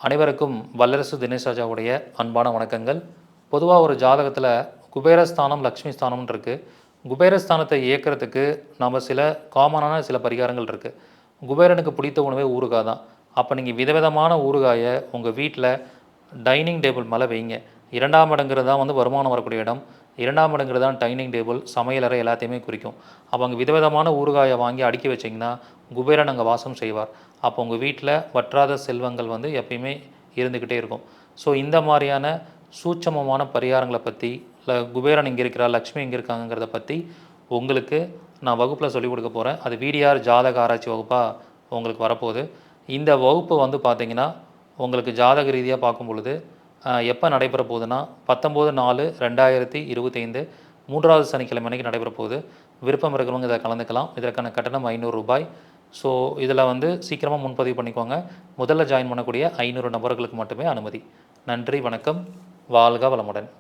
அனைவருக்கும் வல்லரசு தினேஷ் ராஜாவுடைய அன்பான வணக்கங்கள். பொதுவாக ஒரு ஜாதகத்தில் குபேரஸ்தானம் லக்ஷ்மி ஸ்தானம்னு இருக்குது. குபேரஸ்தானத்தை இயக்கிறதுக்கு நம்ம சில காமனான சில பரிகாரங்கள் இருக்குது. குபேரனுக்கு பிடித்த உணவே ஊறுகாய் தான். அப்போ நீங்கள் விதவிதமான ஊறுகாயை உங்கள் வீட்டில் டைனிங் டேபிள் மேலே வைங்க. 2ஆம் இடங்கிறது தான் வருமானம் வரக்கூடிய இடம். 2ஆம் இடங்கிறது தான் டைனிங் டேபிள், சமையலறை எல்லாத்தையுமே குறிக்கும். அப்போ அங்கே விதவிதமான ஊறுகாயை வாங்கி அடுக்கி வச்சிங்கன்னா குபேரன் அங்கே வாசம் செய்வார். அப்போ உங்கள் வீட்டில் வற்றாத செல்வங்கள் எப்பயுமே இருந்துக்கிட்டே இருக்கும். ஸோ இந்த மாதிரியான சூட்சமமான பரிகாரங்களை பற்றி, இல்லை குபேரன் இங்கே இருக்கிறார், லக்ஷ்மி இங்கே இருக்காங்கிறத பற்றி உங்களுக்கு நான் வகுப்பில் சொல்லிக் கொடுக்க போகிறேன். அது விடிஆர் ஜாதக ஆராய்ச்சி வகுப்பாக உங்களுக்கு வரப்போகுது. இந்த வகுப்பு பார்த்திங்கன்னா உங்களுக்கு ஜாதக ரீதியாக பார்க்கும் பொழுது எப்போ நடைபெற போகுதுன்னா 19/4/2025 3வது சனிக்கிழமை அன்றைக்கி நடைபெற போகுது. விருப்பம் இருக்கிறவங்க இதை கலந்துக்கலாம். இதற்கான கட்டணம் ரூ. 500. ஸோ இதில் சீக்கிரமாக முன்பதிவு பண்ணிக்கோங்க. முதல்ல ஜாயின் பண்ணக்கூடிய 500 நபர்களுக்கு மட்டுமே அனுமதி. நன்றி, வணக்கம், வாழ்க வளமுடன்.